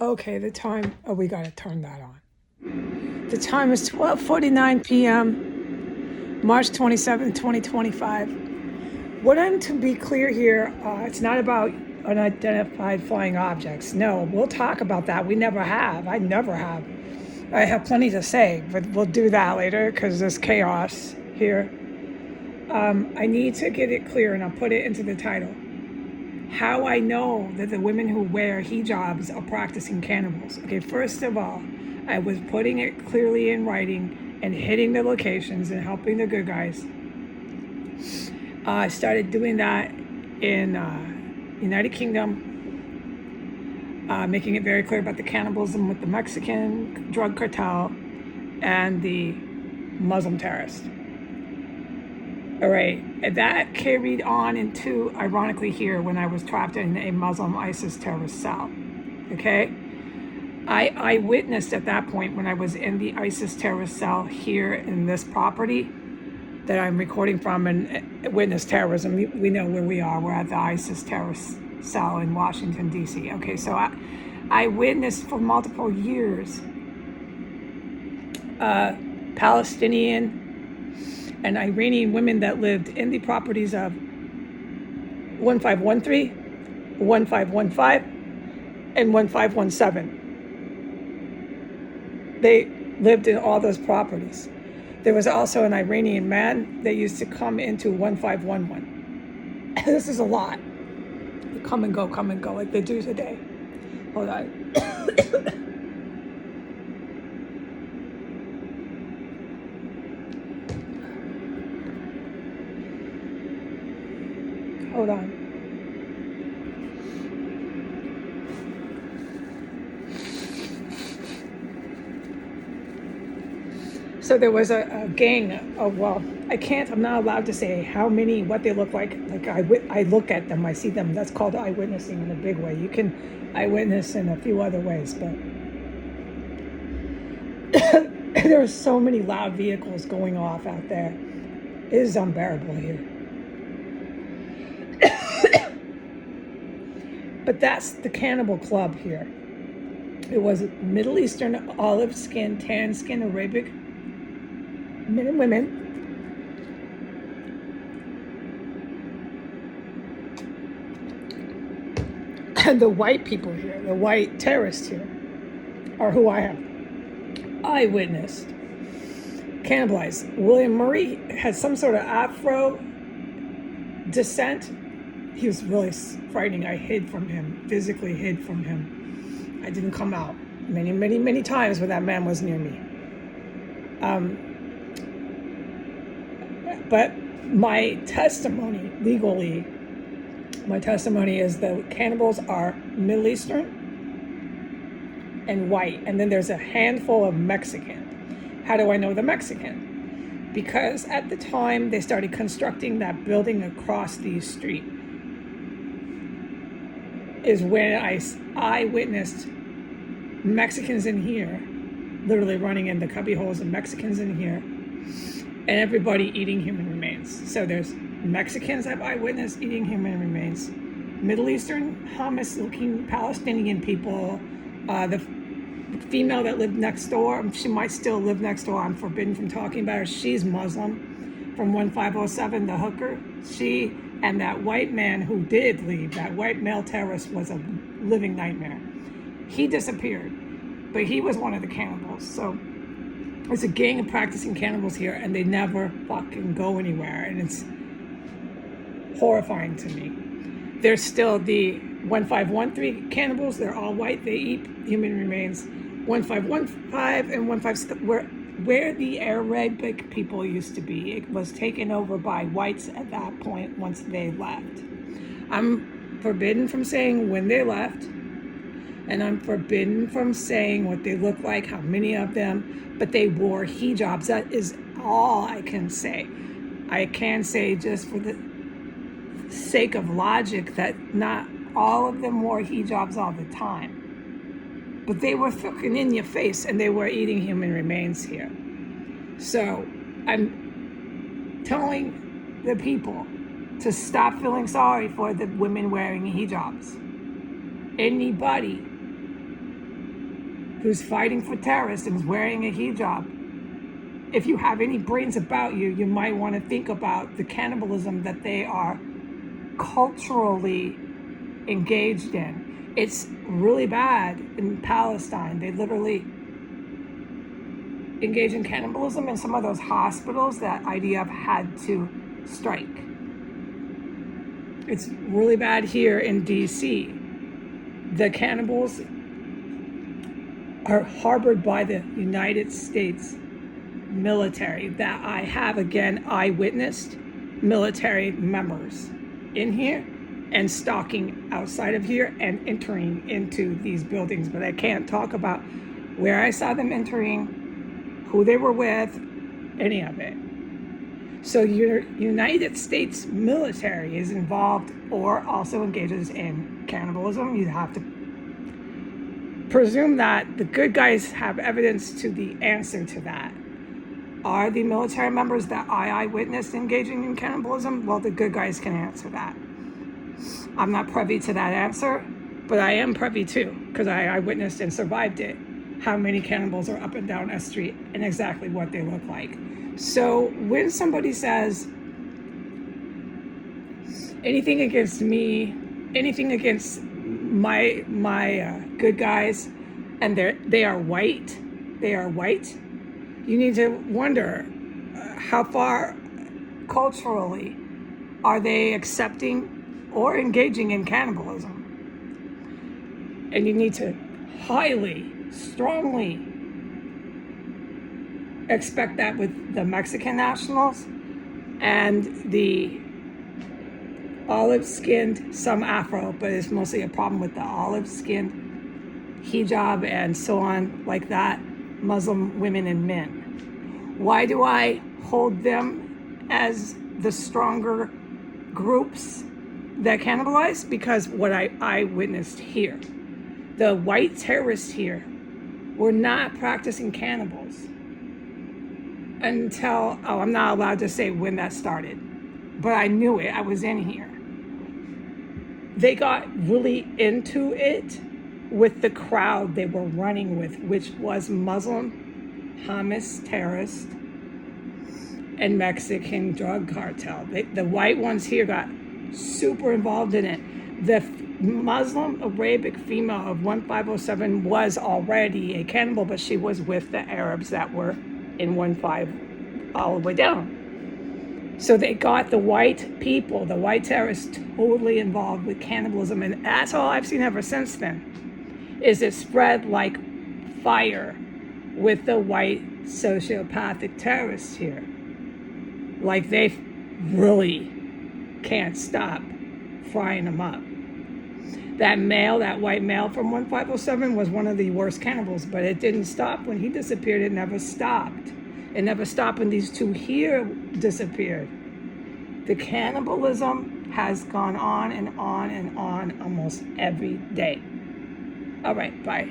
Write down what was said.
Okay, the time, oh, we gotta turn that on. The time is 12:49 p.m., March 27, 2025. What I'm to be clear here, it's not about unidentified flying objects. No, we'll talk about that. We never have. I never have. I have plenty to say, but we'll do that later because there's chaos here. I need to get it clear, and I'll put it into the title. How I know that the women who wear hijabs are practicing cannibals. Okay, first of all, I was putting it clearly in writing and hitting the locations and helping the good guys. I started doing that in United Kingdom, making it very clear about the cannibalism with the Mexican drug cartel and the Muslim terrorists. All right, and that carried on into, ironically here, when I was trapped in a Muslim ISIS terrorist cell, okay? I witnessed at that point when I was in the ISIS terrorist cell here in this property that I'm recording from and witnessed terrorism. We know where we are. We're at the ISIS terrorist cell in Washington, D.C. Okay, so I witnessed for multiple years Palestinian and Iranian women that lived in the properties of 1513, 1515, and 1517. They lived in all those properties. There was also an Iranian man that used to come into 1511. This is a lot. They come and go, like they do today. Hold on. Hold on. So there was a gang of, well, I'm not allowed to say how many, what they look like. Like I look at them, I see them. That's called eyewitnessing in a big way. You can eyewitness in a few other ways, but there are so many loud vehicles going off out there. It is unbearable here. But that's the cannibal club here. It was Middle Eastern, olive skin, tan skin, Arabic men and women. And the white people here, the white terrorists here, are who I have eyewitnessed. Cannibalized. William Murray had some sort of Afro descent. He was really frightening. I hid from him, physically hid from him. I didn't come out many times when that man was near me. But my testimony, legally, my testimony is that cannibals are Middle Eastern and white. And then there's a handful of Mexican. How do I know the Mexican? Because at the time they started constructing that building across the street is when I witnessed Mexicans in here, literally running in the cubby holes of Mexicans in here, and everybody eating human remains. So there's Mexicans I've eyewitnessed eating human remains, Middle Eastern Hamas-looking Palestinian people, the female that lived next door, she might still live next door, I'm forbidden from talking about her, she's Muslim, from 1507, the hooker, she and that white man who did leave, that white male terrorist, was a living nightmare. He disappeared, but he was one of the cannibals. So there's a gang of practicing cannibals here, and they never fucking go anywhere, and it's horrifying to me. There's still the 1513 cannibals. They're all white. They eat human remains. 1515 and 15, where the Arabic people used to be. It was taken over by whites at that point once they left. I'm forbidden from saying when they left, and I'm forbidden from saying what they look like, how many of them, but they wore hijabs. That is all I can say. I can say, just for the sake of logic, that not all of them wore hijabs all the time. But they were fucking in your face, and they were eating human remains here. So I'm telling the people to stop feeling sorry for the women wearing hijabs. Anybody who's fighting for terrorists and is wearing a hijab, if you have any brains about you, you might want to think about the cannibalism that they are culturally engaged in. It's really bad in Palestine. They literally engage in cannibalism in some of those hospitals that IDF had to strike. It's really bad here in DC. The cannibals are harbored by the United States military that I have, again, eyewitnessed military members in here and stalking outside of here and entering into these buildings. But I can't talk about where I saw them entering, who they were with, any of it. So your United States military is involved or also engages in cannibalism. You have to presume that the good guys have evidence to the answer to that. Are the military members that I eyewitnessed engaging in cannibalism? Well, the good guys can answer that. I'm not privy to that answer, but I am privy to, because I eyewitnessed and survived it, how many cannibals are up and down a street and exactly what they look like. So when somebody says anything against me, anything against my good guys, and they are white, you need to wonder how far culturally are they accepting or engaging in cannibalism. And you need to highly, strongly expect that with the Mexican nationals and the olive-skinned, some Afro, but it's mostly a problem with the olive-skinned hijab and so on, like that, Muslim women and men. Why do I hold them as the stronger groups that cannibalize? Because what I witnessed here, the white terrorists here were not practicing cannibals until, I'm not allowed to say when that started, but I knew it, I was in here. They got really into it with the crowd they were running with, which was Muslim, Hamas terrorists, and Mexican drug cartel. The white ones here got super involved in it. The Muslim Arabic female of 1507 was already a cannibal, but she was with the Arabs that were in 15 all the way down. So they got the white people, the white terrorists, totally involved with cannibalism, and that's all I've seen ever since then. Is it spread like fire with the white sociopathic terrorists here. Like they really can't stop frying them up. That white male from 1507 was one of the worst cannibals, but it didn't stop when he disappeared. It never stopped. It never stopped when these two here disappeared. The cannibalism has gone on and on and on almost every day. All right, bye.